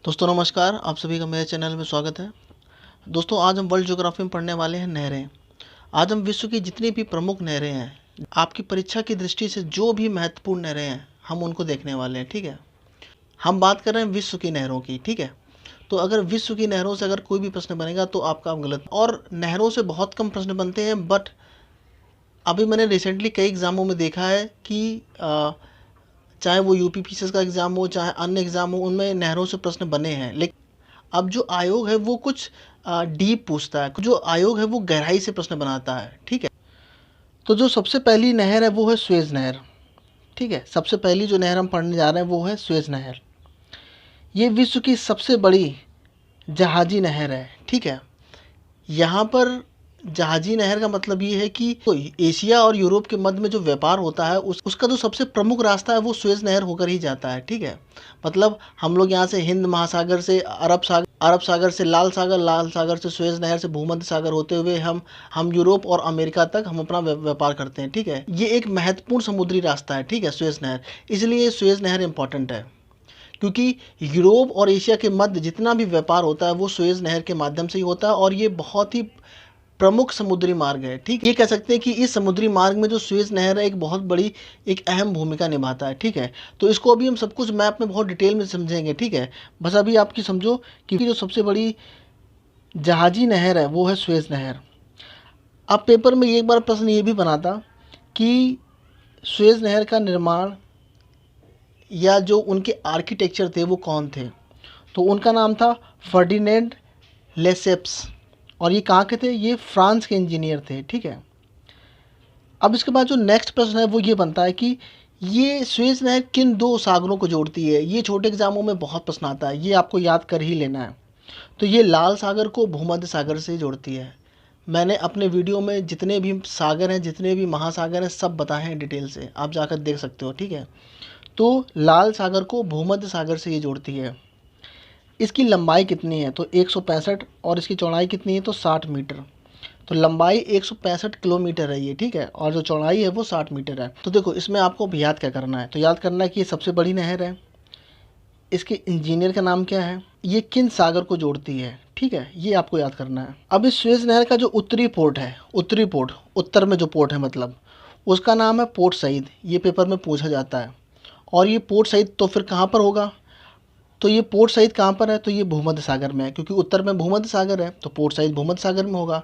दोस्तों नमस्कार, आप सभी का मेरे चैनल में स्वागत है। दोस्तों आज हम वर्ल्ड ज्योग्राफी में पढ़ने वाले हैं नहरें। आज हम विश्व की जितनी भी प्रमुख नहरें हैं, आपकी परीक्षा की दृष्टि से जो भी महत्वपूर्ण नहरें हैं, हम उनको देखने वाले हैं। ठीक है, हम बात कर रहे हैं विश्व की नहरों की। ठीक है, तो अगर विश्व की नहरों से अगर कोई भी प्रश्न बनेगा तो आपका गलत, और नहरों से बहुत कम प्रश्न बनते हैं। बट अभी मैंने रिसेंटली कई एग्ज़ामों में देखा है कि चाहे वो यूपीपीसीएस का एग्ज़ाम हो, चाहे अन्य एग्ज़ाम हो, उनमें नहरों से प्रश्न बने हैं। लेकिन अब जो आयोग है वो कुछ डीप पूछता है, जो आयोग है वो गहराई से प्रश्न बनाता है। ठीक है, तो जो सबसे पहली नहर है वो है सुएज़ नहर। ठीक है, सबसे पहली जो नहर हम पढ़ने जा रहे हैं वो है सुएज़ नहर। ये विश्व की सबसे बड़ी जहाजी नहर है। ठीक है, यहाँ पर जहाजी नहर का मतलब ये है कि तो एशिया और यूरोप के मध्य में जो व्यापार होता है उसका जो सबसे प्रमुख रास्ता है वो सुएज़ नहर होकर ही जाता है। ठीक है, मतलब हम लोग यहाँ से हिंद महासागर से अरब सागर से लाल सागर से सुएज़ नहर से भूमध्य सागर होते हुए हम यूरोप और अमेरिका तक हम अपना व्यापार करते हैं। ठीक है, ये एक महत्वपूर्ण समुद्री रास्ता है। ठीक है, सुएज़ नहर, इसलिए सुएज़ नहर इंपॉर्टेंट है, क्योंकि यूरोप और एशिया के मध्य जितना भी व्यापार होता है वो सुएज़ नहर के माध्यम से ही होता है, और ये बहुत ही प्रमुख समुद्री मार्ग है। ठीक, ये कह सकते हैं कि इस समुद्री मार्ग में जो सुएज़ नहर है एक बहुत बड़ी, एक अहम भूमिका निभाता है। ठीक है, तो इसको अभी हम सब कुछ मैप में बहुत डिटेल में समझेंगे। ठीक है, बस अभी आपकी समझो कि जो सबसे बड़ी जहाजी नहर है वो है सुएज़ नहर। अब पेपर में एक बार प्रश्न ये भी बना था कि सुएज़ नहर का निर्माण या जो उनके आर्किटेक्चर थे वो कौन थे, तो उनका नाम था फर्डिनेंड लेसेप्स, और ये कहाँ के थे? ये फ्रांस के इंजीनियर थे। ठीक है, अब इसके बाद जो नेक्स्ट प्रश्न है वो ये बनता है कि ये सुएज़ नहर किन दो सागरों को जोड़ती है। ये छोटे एग्जामों में बहुत प्रश्न आता है, ये आपको याद कर ही लेना है। तो ये लाल सागर को भूमध्य सागर से जोड़ती है। मैंने अपने वीडियो में जितने भी सागर हैं, जितने भी महासागर हैं, सब बताए हैं डिटेल से, आप जाकर देख सकते हो। ठीक है, तो लाल सागर को भूमध्य सागर से ये जोड़ती है। इसकी लंबाई कितनी है? तो 165, और इसकी चौड़ाई कितनी है? तो 60 मीटर। तो लंबाई 165 किलोमीटर है ये। ठीक है, और जो चौड़ाई है वो 60 मीटर है। तो देखो इसमें आपको याद क्या करना है, तो याद करना है कि ये सबसे बड़ी नहर है, इसके इंजीनियर का नाम क्या है, ये किन सागर को जोड़ती है। ठीक है, ये आपको याद करना है। अब इस सुएज़ नहर का जो उत्तरी पोर्ट है, उत्तरी पोर्ट, उत्तर में जो पोर्ट है मतलब, उसका नाम है पोर्ट सईद। ये पेपर में पूछा जाता है। और ये पोर्ट सईद तो फिर कहाँ पर होगा? तो ये पोर्ट सईद कहाँ पर है? तो ये भूमध्य सागर में है, क्योंकि उत्तर में भूमध्य सागर है, तो पोर्ट सईद भूमध्य सागर में होगा।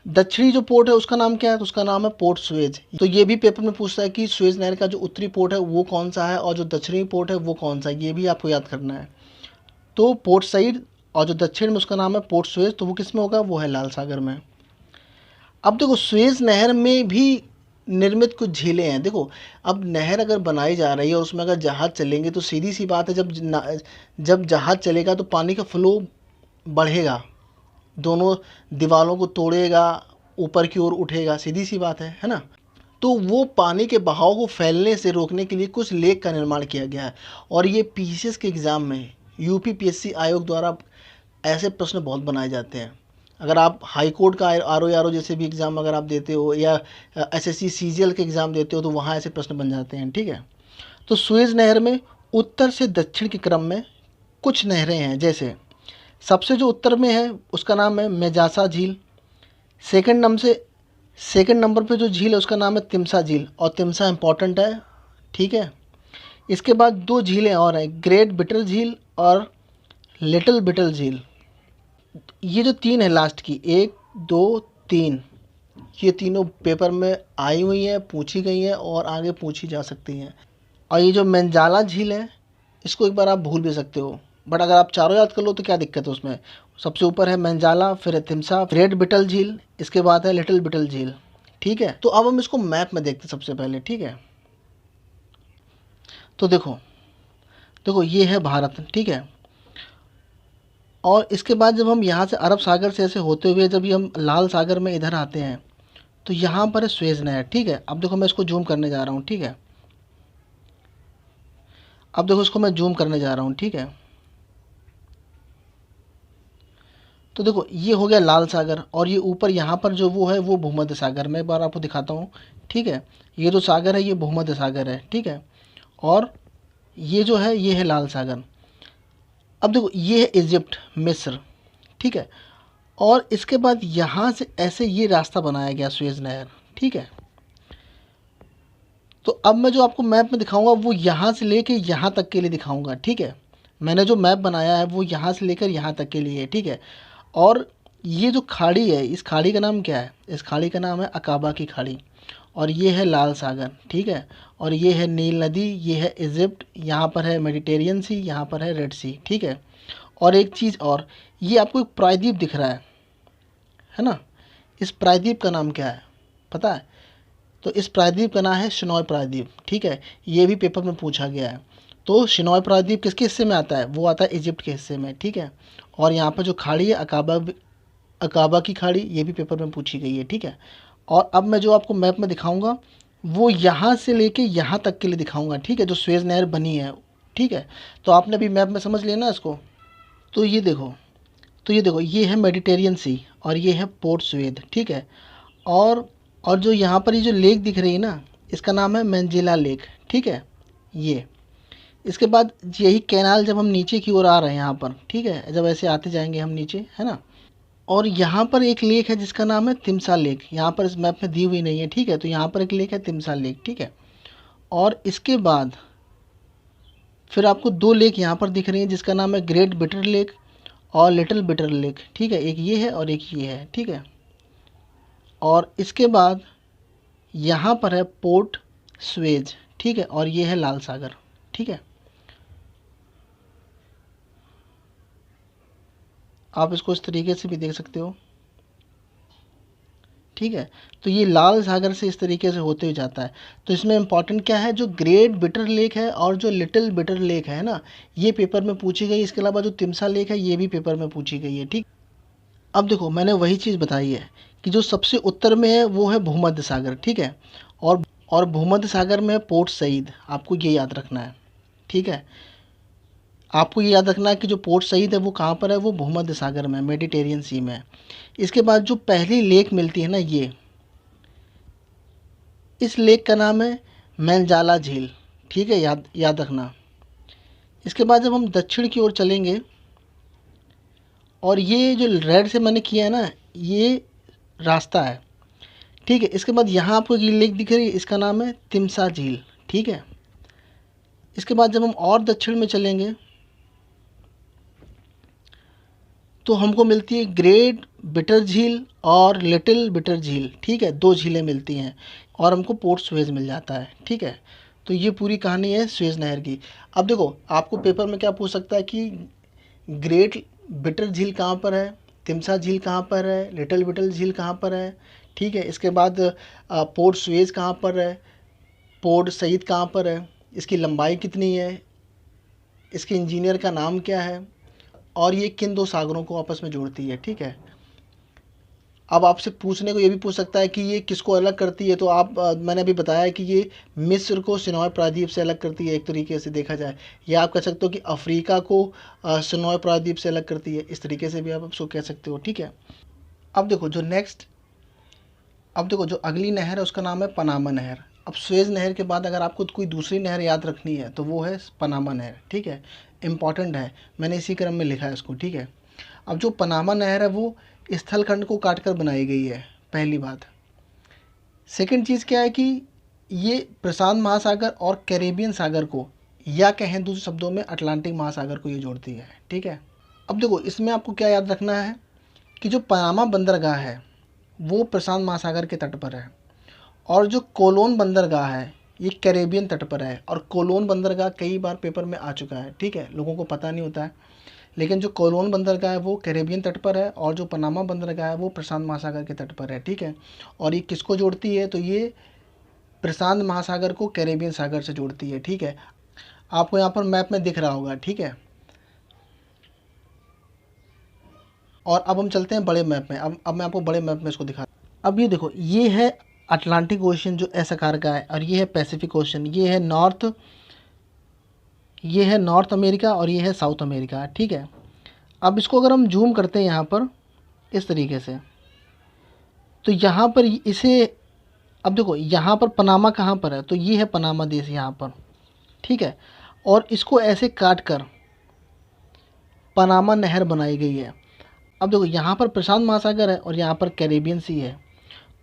दक्षिणी जो पोर्ट है उसका नाम क्या है? तो उसका नाम है पोर्ट सुएज। तो ये भी पेपर में पूछता है कि सुएज नहर का जो उत्तरी पोर्ट है वो कौन सा है, और जो दक्षिणी पोर्ट है वो कौन सा है, ये भी आपको याद करना है। तो पोर्ट सईद, और जो दक्षिण में उसका नाम है पोर्ट सुएज, तो वो किस में होगा? वो है लाल सागर में। अब देखो सुएज नहर में भी निर्मित कुछ झीलें हैं। देखो अब नहर अगर बनाई जा रही है और उसमें अगर जहाज़ चलेंगे तो सीधी सी बात है, जब जहाज़ चलेगा तो पानी का फ्लो बढ़ेगा, दोनों दीवारों को तोड़ेगा, ऊपर की ओर उठेगा, सीधी सी बात है ना। तो वो पानी के बहाव को फैलने से रोकने के लिए कुछ लेक का निर्माण किया गया है, और ये पीसीएस के एग्ज़ाम में यूपीपीएससी आयोग द्वारा ऐसे प्रश्न बहुत बनाए जाते हैं। अगर आप हाई कोर्ट का आरओ जैसे भी एग्ज़ाम अगर आप देते हो, या एसएससी सीजीएल के एग्ज़ाम देते हो, तो वहाँ ऐसे प्रश्न बन जाते हैं। ठीक है, तो सुएज़ नहर में उत्तर से दक्षिण के क्रम में कुछ नहरें हैं, जैसे सबसे जो उत्तर में है उसका नाम है मेजासा झील। सेकंड नंबर पे जो झील है उसका नाम है तिम्सा झील, और तिम्सा इम्पॉर्टेंट है। ठीक है, इसके बाद दो झीलें और हैं, ग्रेट बिटर झील और लिटिल बिटर झील। ये जो तीन है लास्ट की, 1 2 3, ये तीनों पेपर में आई हुई हैं, पूछी गई हैं, और आगे पूछी जा सकती हैं। और ये जो मेंजाला झील है इसको एक बार आप भूल भी सकते हो, बट अगर आप चारों याद कर लो तो क्या दिक्कत है उसमें। सबसे ऊपर है मेंजाला, फिर है तिम्सा, ग्रेट बिटल झील, इसके बाद है लिटिल बिटल झील। ठीक है, तो अब हम इसको मैप में देखते हैं सबसे पहले। ठीक है, तो देखो देखो ये है भारत। ठीक है, और इसके बाद जब हम यहाँ से अरब सागर से ऐसे होते हुए जब ये हम लाल सागर में इधर आते हैं तो यहाँ पर है सुएज़ नहर। ठीक है, अब देखो मैं इसको जूम करने जा रहा हूँ। ठीक है, अब देखो इसको मैं जूम करने जा रहा हूँ। ठीक है, तो देखो ये हो गया लाल सागर, और ये ऊपर यहाँ पर जो वो है वो भूमध्य सागर। मैं एक बार आपको दिखाता हूँ। ठीक है, ये जो सागर है ये भूमध्य सागर है। ठीक है, और ये जो है ये है लाल सागर। अब देखो ये है इजिप्ट, मिस्र, ठीक है। और इसके बाद यहाँ से ऐसे ये रास्ता बनाया गया सुएज़ नहर, ठीक है। तो अब मैं जो आपको मैप में दिखाऊंगा वो यहाँ से लेके यहाँ तक के लिए दिखाऊंगा, ठीक है। मैंने जो मैप बनाया है वो यहाँ से लेकर यहाँ तक के लिए है, ठीक है। और ये जो खाड़ी है, इस खाड़ी का नाम क्या है? इस खाड़ी का नाम है अकाबा की खाड़ी। और ये है लाल सागर, ठीक है। और ये है नील नदी, ये है इजिप्ट, यहाँ पर है मेडिटेरियन सी, यहाँ पर है रेड सी, ठीक है। और एक चीज़ और, ये आपको एक प्रायद्वीप दिख रहा है ना? इस प्रायद्वीप का नाम क्या है पता है? तो इस प्रायद्वीप का नाम है शिनॉय प्रायद्वीप, ठीक है। ये भी पेपर में पूछा गया है। तो शिनॉय प्रायद्वीप किसके हिस्से में आता है? वो आता है इजिप्ट के हिस्से में, ठीक है। और यहाँ पर जो खाड़ी है अकाबा की खाड़ी, ये भी पेपर में पूछी गई है, ठीक है। और अब मैं जो आपको मैप में दिखाऊंगा वो यहाँ से लेके यहाँ तक के लिए दिखाऊंगा, ठीक है, जो सुएज़ नहर बनी है, ठीक है। तो आपने अभी मैप में समझ लिया ना इसको। तो ये देखो, ये है मेडिटेरियन सी और ये है पोर्ट सुएद, ठीक है। और जो यहाँ पर ये जो लेक दिख रही है ना, इसका नाम है मंजेला लेक, ठीक है। ये इसके बाद यही कैनाल, जब हम नीचे की ओर आ रहे हैं यहाँ पर, ठीक है, जब ऐसे आते जाएंगे हम नीचे, है ना। और यहाँ पर एक लेक है जिसका नाम है तिमसा लेक, यहाँ पर इस मैप में दी हुई नहीं है, ठीक है। तो यहाँ पर एक लेक है तिमसा लेक, ठीक है। और इसके बाद फिर आपको दो लेक यहाँ पर दिख रही हैं जिसका नाम है ग्रेट बिटर लेक और लिटिल बिटर लेक, ठीक है। एक ये है और एक ये है, ठीक है। और इसके बाद यहाँ पर है पोर्ट सुएज, ठीक है। और ये है लाल सागर, ठीक है। आप इसको इस तरीके से भी देख सकते हो, ठीक है। तो ये लाल सागर से इस तरीके से होते हुए जाता है। तो इसमें इंपॉर्टेंट क्या है, जो ग्रेट बिटर लेक है और जो लिटिल बिटर लेक है ना, ये पेपर में पूछी गई। इसके अलावा जो तिमसा लेक है ये भी पेपर में पूछी गई है, ठीक। अब देखो मैंने वही चीज़ बताई है कि जो सबसे उत्तर में है वो है भूमध्य सागर, ठीक है। और भूमध्य सागर में है पोर्ट सईद, आपको ये याद रखना है, ठीक है। आपको ये याद रखना है कि जो पोर्ट सईद है वो कहाँ पर है, वो भूमध्य सागर में, मेडिटेरियन सी में है। इसके बाद जो पहली लेक मिलती है ना, ये इस लेक का नाम है मैंजाला झील, ठीक है, याद याद रखना। इसके बाद जब हम दक्षिण की ओर चलेंगे, और ये जो रेड से मैंने किया है ना, ये रास्ता है, ठीक है। इसके बाद यहाँ आपको ये लेक दिख रही है, इसका नाम है तिमसा झील, ठीक है। इसके बाद जब हम और दक्षिण में चलेंगे तो हमको मिलती है ग्रेट बिटर झील और लिटिल बिटर झील, ठीक है। दो झीलें मिलती हैं और हमको पोर्ट सुएज मिल जाता है, ठीक है। तो ये पूरी कहानी है सुएज नहर की। अब देखो आपको पेपर में क्या पूछ सकता है कि ग्रेट बिटर झील कहाँ पर है, तिमसा झील कहाँ पर है, लिटिल बिटर झील कहाँ पर है, ठीक है। इसके बाद पोर्ट सुएज कहाँ पर है, पोर्ट सईद कहाँ पर है, इसकी लंबाई कितनी है, इसके इंजीनियर का नाम क्या है, और ये किन दो सागरों को आपस में जोड़ती है, ठीक है। अब आपसे पूछने को ये भी पूछ सकता है कि ये किसको अलग करती है, तो आप मैंने अभी बताया कि ये मिस्र को सिनॉय प्रायद्वीप से अलग करती है, एक तरीके से देखा जाए। या आप कह सकते हो कि अफ्रीका को सिनॉय प्रायद्वीप से अलग करती है, इस तरीके से भी आप उसको कह सकते हो, ठीक है। अब देखो जो अगली नहर है उसका नाम है पनामा नहर। अब सुएज नहर के बाद अगर आपको कोई दूसरी नहर याद रखनी है तो वो है पनामा नहर, ठीक है। इम्पॉर्टेंट है, मैंने इसी क्रम में लिखा है इसको, ठीक है। अब जो पनामा नहर है वो स्थलखंड को काट कर बनाई गई है, पहली बात। सेकंड चीज़ क्या है कि ये प्रशांत महासागर और कैरेबियन सागर को, या कहें दूसरे शब्दों में अटलांटिक महासागर को ये जोड़ती है, ठीक है। अब देखो इसमें आपको क्या याद रखना है कि जो पनामा बंदरगाह है वो प्रशांत महासागर के तट पर है, और जो कोलोन बंदरगाह है ये कैरेबियन तट पर है। और कोलोन बंदरगाह कई बार पेपर में आ चुका है, ठीक है, लोगों को पता नहीं होता है। लेकिन जो कोलोन बंदरगाह है वो कैरेबियन तट पर है, और जो पनामा बंदरगाह है वो प्रशांत महासागर के तट पर है, ठीक है। और ये किसको जोड़ती है, तो ये प्रशांत महासागर को कैरेबियन सागर से जोड़ती है, ठीक है। आपको यहाँ पर मैप में दिख रहा होगा, ठीक है। और अब हम चलते हैं बड़े मैप में। अब मैं आपको बड़े मैप में इसको दिखा। अब ये देखो, ये है अटलांटिक ओशन जो एस आकार का है, और ये है पैसिफिक ओशन, ये है नॉर्थ अमेरिका और ये है साउथ अमेरिका, ठीक है। अब इसको अगर हम जूम करते हैं यहाँ पर इस तरीके से, तो यहाँ पर इसे, अब देखो यहाँ पर पनामा कहाँ पर है, तो ये है पनामा देश यहाँ पर, ठीक है। और इसको ऐसे काट कर पनामा नहर बनाई गई है। अब देखो यहाँ पर प्रशांत महासागर है और यहाँ पर कैरेबियन सी है,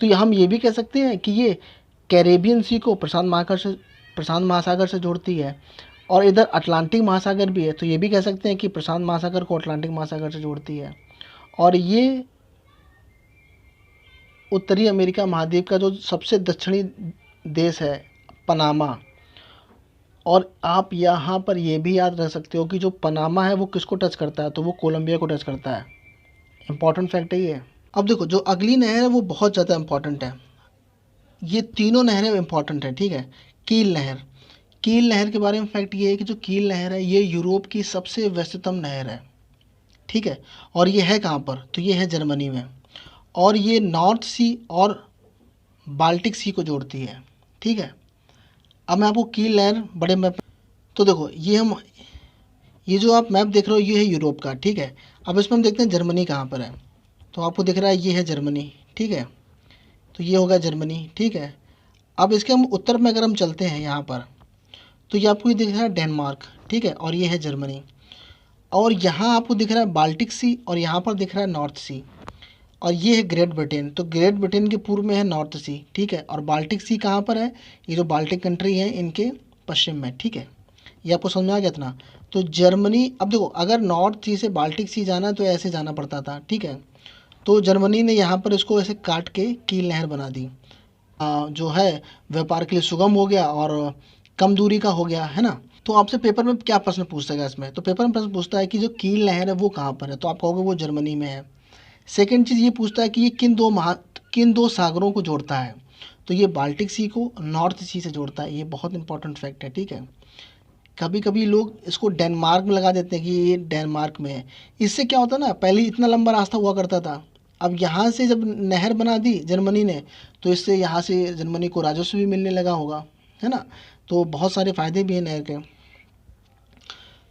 तो हम ये भी कह सकते हैं कि ये कैरेबियन सी को प्रशांत महासागर से जोड़ती है, और इधर अटलांटिक महासागर भी है, तो ये भी कह सकते हैं कि प्रशांत महासागर को अटलांटिक महासागर से जोड़ती है। और ये उत्तरी अमेरिका महाद्वीप का जो सबसे दक्षिणी देश है पनामा। और आप यहाँ पर ये भी याद रख सकते हो कि जो पनामा है वो किसको टच करता है, तो वो कोलंबिया को टच करता है। इंपॉर्टेंट फैक्ट है ये। अब देखो जो अगली नहर है वो बहुत ज़्यादा इंपॉर्टेंट है। ये तीनों नहरें इंपॉर्टेंट है, ठीक है। कील नहर, कील नहर के बारे में फैक्ट ये है कि जो कील नहर है ये यूरोप की सबसे व्यस्ततम नहर है, ठीक है। और ये है कहाँ पर, तो ये है जर्मनी में, और ये नॉर्थ सी और बाल्टिक सी को जोड़ती है, ठीक है। अब मैं आपको कील नहर बड़े मैप, तो देखो ये जो आप मैप देख रहे हो ये है यूरोप का, ठीक है। अब इसमें हम देखते हैं जर्मनी कहाँ पर है, तो आपको दिख रहा है ये है जर्मनी, ठीक है। तो ये होगा जर्मनी, ठीक है। अब इसके हम उत्तर में अगर हम चलते हैं यहाँ पर, तो ये आपको ये दिख रहा है डेनमार्क, ठीक है, और ये है जर्मनी। और यहाँ आपको दिख रहा है बाल्टिक सी, और यहाँ पर दिख रहा है नॉर्थ सी, और ये है ग्रेट ब्रिटेन। तो ग्रेट ब्रिटेन के पूर्व में है नॉर्थ सी, ठीक है। और बाल्टिक सी कहाँ पर है, ये जो बाल्टिक कंट्री है इनके पश्चिम में, ठीक है। ये आपको समझ में आ गया इतना। तो जर्मनी, अब देखो अगर नॉर्थ सी से बाल्टिक सी जाना तो ऐसे जाना पड़ता था, ठीक है। तो जर्मनी ने यहाँ पर इसको ऐसे काट के कील नहर बना दी, जो है व्यापार के लिए सुगम हो गया और कम दूरी का हो गया, है ना। तो आपसे पेपर में क्या प्रश्न पूछता है इसमें, तो पेपर में प्रश्न पूछता है कि जो कील नहर है वो कहाँ पर है, तो आप कहोगे वो जर्मनी में है। सेकंड चीज़ ये पूछता है कि ये किन दो सागरों को जोड़ता है, तो ये बाल्टिक सी को नॉर्थ सी से जोड़ता है। ये बहुत इंपॉर्टेंट फैक्ट है, ठीक है। कभी कभी लोग इसको डेनमार्क में लगा देते हैं कि ये डेनमार्क में है। इससे क्या होता है ना, पहले इतना लंबा रास्ता हुआ करता था, अब यहाँ से जब नहर बना दी जर्मनी ने, तो इससे यहाँ से जर्मनी को राजस्व भी मिलने लगा होगा, है ना। तो बहुत सारे फ़ायदे भी हैं नहर के,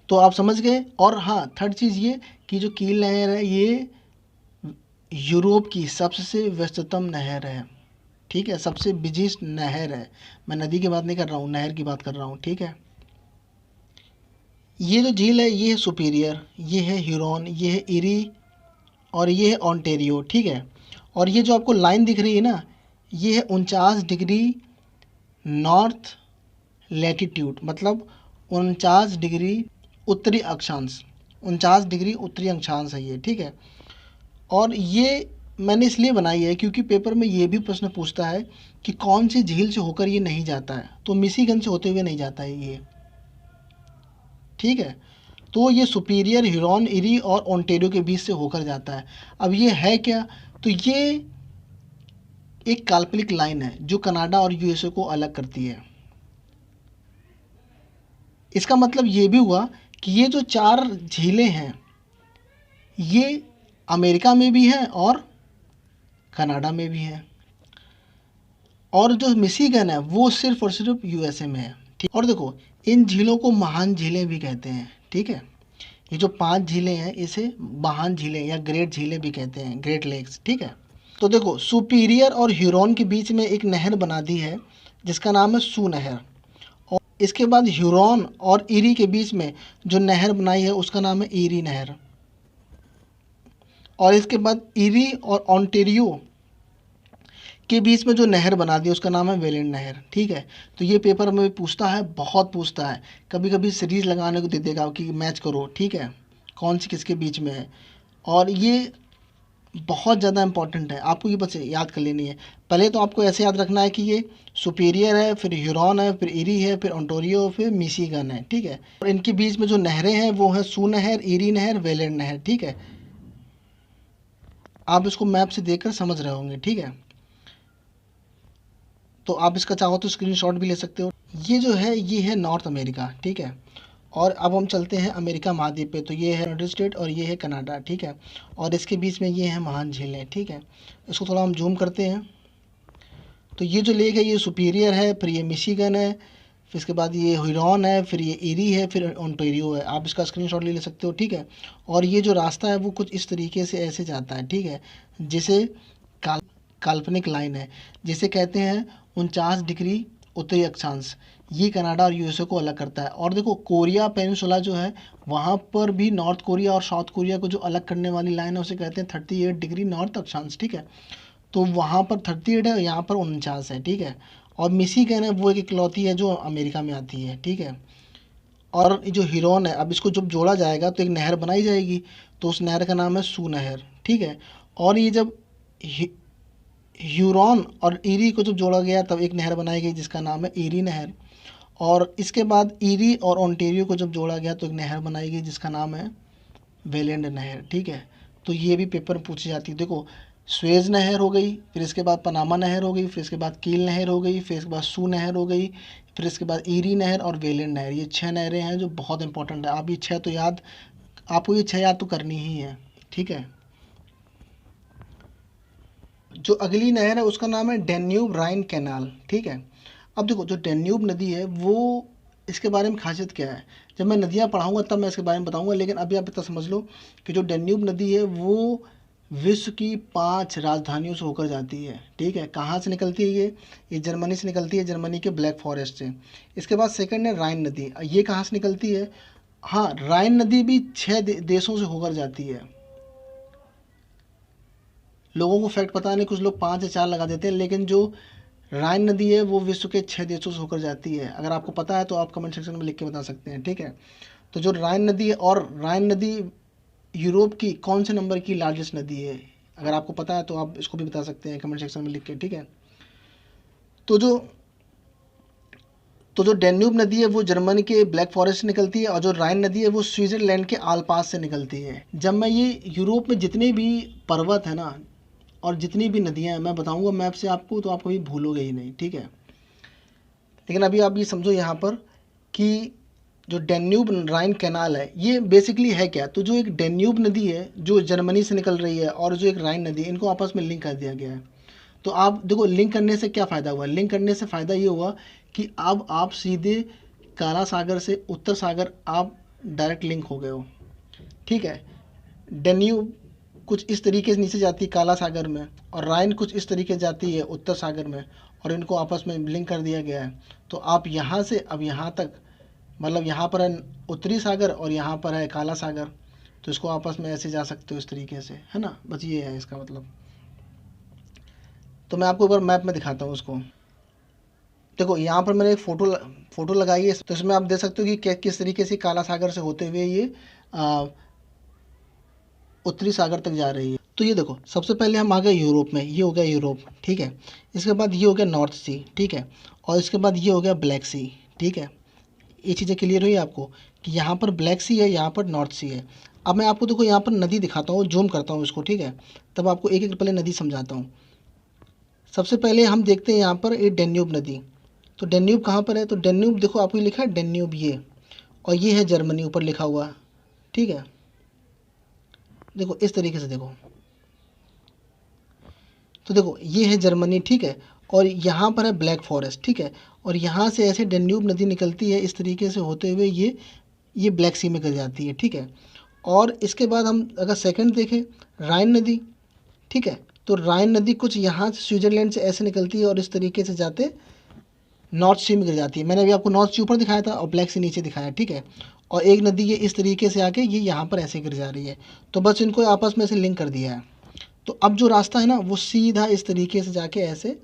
तो आप समझ गए। और हाँ, थर्ड चीज़ ये कि जो कील नहर है ये यूरोप की सबसे व्यस्ततम नहर है, ठीक है, सबसे बिजीस्ट नहर है। मैं नदी की बात नहीं कर रहा हूँ, नहर की बात कर रहा हूँ, ठीक है। ये जो झील है ये है सुपीरियर, ये है ह्यूरॉन, ये है इरी, और ये है ओंटेरियो, ठीक है। और ये जो आपको लाइन दिख रही है ना, ये है 49 डिग्री नॉर्थ लैटिट्यूड, मतलब 49 डिग्री उत्तरी अक्षांश, 49 डिग्री उत्तरी अक्षांश है ये, ठीक है। और ये मैंने इसलिए बनाई है क्योंकि पेपर में ये भी प्रश्न पूछता है कि कौन सी झील से होकर ये नहीं जाता है, तो मिशिगन से होते हुए नहीं जाता है ये, ठीक है। तो ये सुपीरियर, ह्यूरॉन, इरी और ओंटेरियो के बीच से होकर जाता है। अब ये है क्या, तो ये एक काल्पनिक लाइन है जो कनाडा और यूएसए को अलग करती है। इसका मतलब ये भी हुआ कि ये जो 4 झीलें हैं ये अमेरिका में भी हैं और कनाडा में भी हैं, और जो मिशिगन है वो सिर्फ और सिर्फ यूएसए में है, ठीक। और देखो इन झीलों को महान झीलें भी कहते हैं, ठीक है। ये जो 5 झीलें हैं इसे महान झीलें या ग्रेट झीलें भी कहते हैं, ग्रेट लेक्स, ठीक है। तो देखो सुपीरियर और ह्यूरॉन के बीच में एक नहर बना दी है जिसका नाम है सू नहर, और इसके बाद ह्यूरॉन और इरी के बीच में जो नहर बनाई है उसका नाम है इरी नहर, और इसके बाद इरी और ओंटेरियो के बीच में जो नहर बना दी उसका नाम है वेलेंट नहर, ठीक है। तो ये पेपर में पूछता है, बहुत पूछता है, कभी कभी सीरीज लगाने को दे देगा कि मैच करो, ठीक है, कौन सी किसके बीच में है। और ये बहुत ज़्यादा इंपॉर्टेंट है, आपको ये बस याद कर लेनी है। पहले तो आपको ऐसे याद रखना है कि ये सुपीरियर है, फिर ह्यूरॉन है, फिर इरी है, फिर ओंटारियो, फिर मिशिगन है, ठीक है। और इनके बीच में जो नहरें हैं वो है सू नहर, इरी नहर, वेलेंट नहर, ठीक है। आप इसको मैप से देखकर समझ रहे होंगे, ठीक है। तो आप इसका चाहो तो स्क्रीनशॉट भी ले सकते हो। ये जो है ये है नॉर्थ अमेरिका, ठीक है। और अब हम चलते हैं अमेरिका महाद्वीप पे, तो ये है यूनाइटेड स्टेट और ये है कनाडा, ठीक है। और इसके बीच में ये है महान झीलें, ठीक है। इसको थोड़ा हम जूम करते हैं, तो ये जो लेक है ये सुपीरियर है, फिर ये मिशिगन है, फिर इसके बाद ये ह्यूरॉन है, फिर ये इरी है, फिर ओंटारियो है। आप इसका स्क्रीनशॉट ले सकते हो, ठीक है। और ये जो रास्ता है वो कुछ इस तरीके से ऐसे जाता है, ठीक है, जिसे काल्पनिक लाइन है, जिसे कहते हैं 49 डिग्री उत्तरी अक्षांश। ये कनाडा और यूएसए को अलग करता है। और देखो कोरिया पेनिनसुला जो है वहाँ पर भी नॉर्थ कोरिया और साउथ कोरिया को जो अलग करने वाली लाइन है उसे कहते हैं 38 डिग्री नॉर्थ अक्षांश, ठीक है। तो वहाँ पर 38 है, यहाँ पर 49 है, ठीक है। और मिशिगन है वो एक इकलौती है जो अमेरिका में आती है, ठीक है। और जो हिरोन है, अब इसको जब जोड़ा जाएगा तो एक नहर बनाई जाएगी, तो उस नहर का नाम है सू नहर, ठीक है। और ये जब ह्यूरॉन और ईरी को जब जोड़ा गया तब एक नहर बनाई गई जिसका नाम है ईरी नहर। और इसके बाद ईरी और ओंटेरियो को जब जोड़ा गया तो एक नहर बनाई गई जिसका नाम है वेलेंड नहर, ठीक है। तो ये भी पेपर में पूछी जाती है। देखो स्वेज नहर हो गई, फिर इसके बाद पनामा नहर हो गई, फिर इसके बाद कील नहर हो गई, फिर इसके बाद सू नहर हो गई, फिर इसके बाद ईरी नहर और वेलेंड नहर। ये 6 नहरें हैं जो बहुत इंपॉर्टेंट है। आप ये 6 तो याद, आपको ये 6 याद तो करनी ही है, ठीक है। जो अगली नहर है उसका नाम है डेन्यूब राइन कैनाल, ठीक है। अब देखो जो डेन्यूब नदी है वो, इसके बारे में खासियत क्या है, जब मैं नदियाँ पढ़ाऊँगा तब मैं इसके बारे में बताऊँगा, लेकिन अभी आप इतना समझ लो कि जो डेन्यूब नदी है वो विश्व की 5 राजधानियों से होकर जाती है, ठीक है। कहाँ से निकलती है ये जर्मनी से निकलती है, जर्मनी के ब्लैक फॉरेस्ट से। इसके बाद सेकंड है राइन नदी, ये कहाँ से निकलती है, हाँ राइन नदी भी 6 देशों से होकर जाती है। लोगों को फैक्ट पता नहीं, कुछ लोग 5 या 4 लगा देते हैं, लेकिन जो राइन नदी है वो विश्व के 6 देशों से होकर जाती है। अगर आपको पता है तो आप कमेंट सेक्शन में लिख के बता सकते हैं, ठीक है। तो जो राइन नदी है, और राइन नदी यूरोप की कौन से नंबर की लार्जेस्ट नदी है, अगर आपको पता है तो आप इसको भी बता सकते हैं कमेंट सेक्शन में लिख के, ठीक है। तो जो डेन्यूब नदी है वो जर्मनी के ब्लैक फॉरेस्ट से निकलती है, और जो राइन नदी है वो स्विट्जरलैंड के आलपास से निकलती है। जब मैं ये यूरोप में जितने भी पर्वत है ना और जितनी भी नदियाँ हैं मैं बताऊंगा मैप से आपको, तो आप कभी भूलोगे ही नहीं, ठीक है। लेकिन अभी आप ये समझो यहाँ पर कि जो डेन्यूब राइन कैनाल है ये बेसिकली है क्या। तो जो एक डेन्यूब नदी है जो जर्मनी से निकल रही है और जो एक राइन नदी है, इनको आपस में लिंक कर दिया गया है। तो आप देखो लिंक करने से क्या फ़ायदा हुआ, लिंक करने से फ़ायदा ये हुआ कि अब आप सीधे काला सागर से उत्तर सागर आप डायरेक्ट लिंक हो गए हो, ठीक है। डेन्यूब कुछ इस तरीके से नीचे जाती है काला सागर में, और राइन कुछ इस तरीके जाती है उत्तर सागर में, और इनको आपस में लिंक कर दिया गया है। तो आप यहाँ से अब यहाँ तक, मतलब यहाँ पर है उत्तरी सागर और यहाँ पर है काला सागर, तो इसको आपस में ऐसे जा सकते हो इस तरीके से, है ना। बस ये है इसका मतलब। तो मैं आपको एक बार मैप में दिखाता हूँ उसको। देखो यहाँ पर मैंने एक फ़ोटो लगाई है, तो इसमें आप देख सकते हो कि किस तरीके से काला सागर से होते हुए ये उत्तरी सागर तक जा रही है। तो ये देखो सबसे पहले हम आ गए यूरोप में, ये हो गया यूरोप, ठीक है। इसके बाद ये हो गया नॉर्थ सी, ठीक है। और इसके बाद ये हो गया ब्लैक सी, ठीक है। ये चीज़ें क्लियर हुई आपको कि यहाँ पर ब्लैक सी है, यहाँ पर नॉर्थ सी है। अब मैं आपको देखो यहाँ पर नदी दिखाता हूँ, जूम करता हूँ इसको, ठीक है। तब आपको एक एक पहले नदी समझाता हूँ। सबसे पहले हम देखते हैं यहाँ पर ये डेन्यूब नदी। तो डेन्यूब कहाँ पर है, तो डेन्यूब देखो आपको लिखा है डेन्यूब ये, और ये है जर्मनी ऊपर लिखा हुआ, ठीक है। देखो इस तरीके से देखो, तो देखो ये है जर्मनी, ठीक है। और यहाँ पर है ब्लैक फॉरेस्ट, ठीक है। और यहाँ से ऐसे डेन्यूब नदी निकलती है इस तरीके से होते हुए ये ब्लैक सी में गिर जाती है, ठीक है। और इसके बाद हम अगर सेकंड देखें राइन नदी, ठीक है। तो राइन नदी कुछ यहाँ से स्विट्ज़रलैंड से ऐसे निकलती है और इस तरीके से जाते नॉर्थ सी में गिर जाती है। मैंने अभी आपको नॉर्थ सी ऊपर दिखाया था और ब्लैक सी नीचे दिखाया, ठीक है। और एक नदी ये इस तरीके से आके ये यहाँ पर ऐसे गिर जा रही है। तो बस इनको आपस में से लिंक कर दिया है। तो अब जो रास्ता है ना वो सीधा इस तरीके से जाके ऐसे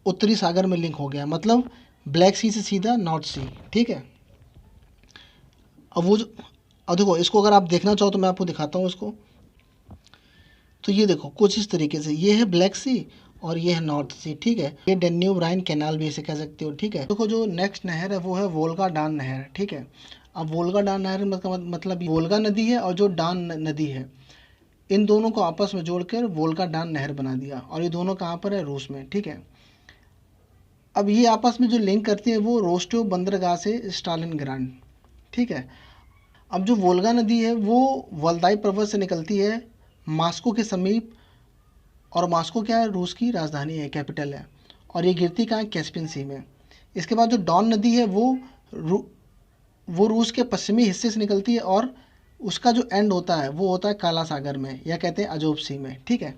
उत्तरी सागर में लिंक हो गया, मतलब ब्लैक सी से सीधा नॉर्थ सी, ठीक है। अब देखो इसको अगर आप देखना चाहो तो मैं आपको दिखाता हूँ इसको। तो ये देखो कुछ इस तरीके से, ये है ब्लैक सी और ये है नॉर्थ सी, ठीक है। ये डेन्यूब राइन कैनाल भी इसे कह सकते हो, ठीक है। देखो जो नेक्स्ट नहर है वो है वोल्गा डान नहर, ठीक है। अब वोल्गा डान नहर मतलब वोल्गा नदी है और जो डान नदी है, इन दोनों को आपस में जोड़कर वोल्गा डान नहर बना दिया, और ये दोनों कहाँ पर है, रूस में, ठीक है। अब ये आपस में जो लिंक करती है वो रोस्टोव बंदरगाह से स्टालिनग्राड, ठीक है। अब जो वोल्गा नदी है वो वल्दाई पर्वत से निकलती है मॉस्को के समीप, और मॉस्को क्या है, रूस की राजधानी है, कैपिटल है। और ये गिरती कहाँ है, कैस्पियन सी में। इसके बाद जो डॉन नदी है वो रूस के पश्चिमी हिस्से से निकलती है, और उसका जो एंड होता है वो होता है काला सागर में, या कहते हैं अजोब सी में, ठीक है।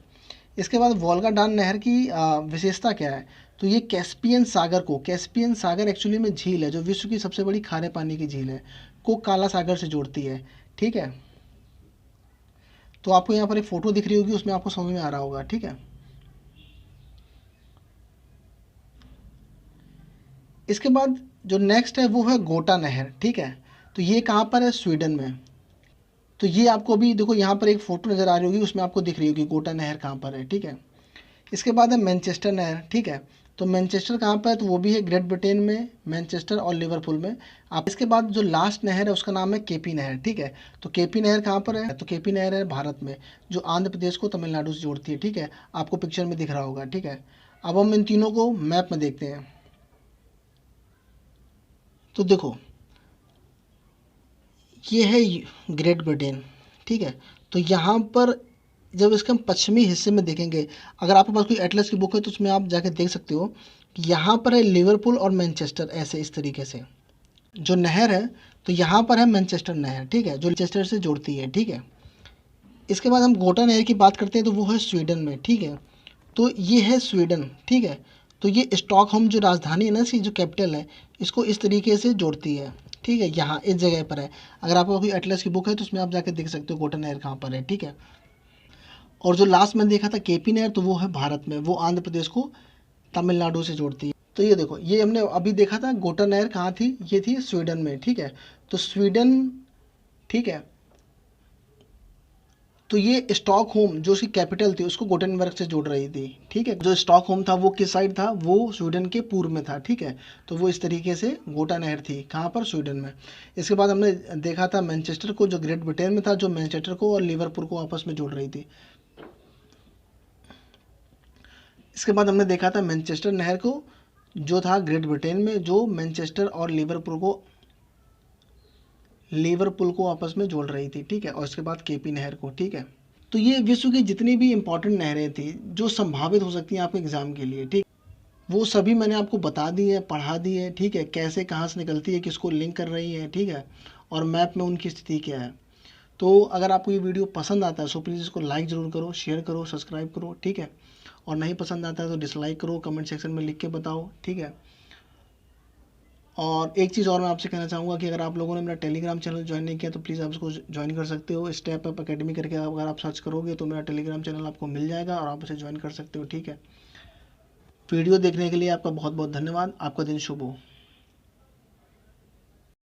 इसके बाद वोल्गा डान नहर की विशेषता क्या है, तो ये कैस्पियन सागर एक्चुअली में झील है जो विश्व की सबसे बड़ी खारे पानी की झील है, को काला सागर से जोड़ती है। ठीक है, तो आपको यहाँ पर एक फ़ोटो दिख रही होगी, उसमें आपको समझ में आ रहा होगा। ठीक है, इसके बाद जो नेक्स्ट है वो है गोटा नहर। ठीक है, तो ये कहाँ पर है? स्वीडन में। तो ये आपको अभी देखो यहाँ पर एक फ़ोटो नज़र आ रही होगी, उसमें आपको दिख रही होगी गोटा नहर कहाँ पर है। ठीक है, इसके बाद है मैनचेस्टर नहर। ठीक है, तो मैनचेस्टर कहाँ पर है? तो वो भी है ग्रेट ब्रिटेन में, मैनचेस्टर और लिवरपूल में। आप इसके बाद जो लास्ट नहर है उसका नाम है केपी नहर। ठीक है, तो केपी नहर कहाँ पर है? तो केपी नहर है भारत में, जो आंध्र प्रदेश को तमिलनाडु से जोड़ती है। ठीक है, आपको पिक्चर में दिख रहा होगा। ठीक है, अब हम इन तीनों को मैप में देखते हैं। तो देखो ये है ग्रेट ब्रिटेन। ठीक है, तो यहाँ पर जब इसके हम पश्चिमी हिस्से में देखेंगे, अगर आपके पास कोई एटलस की बुक है तो उसमें आप जाकर देख सकते हो कि यहाँ पर है लिवरपूल और मैनचेस्टर, ऐसे इस तरीके से जो नहर है। तो यहाँ पर है मैनचेस्टर नहर। ठीक है, जो मैनचेस्टर से जोड़ती है। ठीक है, इसके बाद हम गोटा नहर की बात करते हैं, तो वो है स्वीडन में। ठीक है, तो ये है स्वीडन। ठीक है, तो ये स्टॉकहोम जो राजधानी है ना, इसकी जो कैपिटल है, इसको इस तरीके से जोड़ती है। ठीक है, यहाँ इस जगह पर है। अगर आपको कोई एटलस की बुक है तो उसमें आप जाकर देख सकते हो गोटा नहर कहाँ पर है। ठीक है, और जो लास्ट में देखा था केपी नहर, तो वो है भारत में, वो आंध्र प्रदेश को तमिलनाडु से जोड़ती है। तो ये देखो, ये हमने अभी देखा था गोटा नहर कहाँ थी, ये थी स्वीडन में। ठीक है, तो स्वीडन, ठीक है, तो ये स्टॉकहोम जो उसकी कैपिटल थी उसको गोटेनबर्ग से जोड़ रही थी। ठीक है, जो स्टॉकहोम था वो किस साइड था? वो स्वीडन के पूर्व में था। ठीक है, तो वो इस तरीके से गोटा नहर थी कहाँ पर? स्वीडन में। इसके बाद हमने देखा था मैनचेस्टर को, जो ग्रेट ब्रिटेन में था, जो मैनचेस्टर को और लिवरपूल को आपस में जोड़ रही थी। इसके बाद हमने देखा था मैनचेस्टर नहर को, जो था ग्रेट ब्रिटेन में, जो मैनचेस्टर और लिवरपूल को आपस में जोड़ रही थी। ठीक है, और इसके बाद केपी नहर को। ठीक है, तो ये विश्व की जितनी भी इंपॉर्टेंट नहरें थी जो संभावित हो सकती हैं आपके एग्ज़ाम के लिए, ठीक, वो सभी मैंने आपको बता दी है, पढ़ा दी है। ठीक है, कैसे कहाँ से निकलती है, किसको लिंक कर रही है। ठीक है, और मैप में उनकी स्थिति क्या है। तो अगर आपको ये वीडियो पसंद आता है सो प्लीज़ इसको लाइक ज़रूर करो, शेयर करो, सब्सक्राइब करो। ठीक है, और नहीं पसंद आता है तो डिसलाइक करो, कमेंट सेक्शन में लिख के बताओ। ठीक है, और एक चीज़ और मैं आपसे कहना चाहूँगा कि अगर आप लोगों ने मेरा टेलीग्राम चैनल ज्वाइन नहीं किया तो प्लीज़ आप इसको ज्वाइन कर सकते हो। स्टेप अप अकेडमी करके अगर आप सर्च करोगे तो मेरा टेलीग्राम चैनल आपको मिल जाएगा और आप उसे ज्वाइन कर सकते हो। ठीक है, वीडियो देखने के लिए आपका बहुत बहुत धन्यवाद। आपका दिन शुभ हो।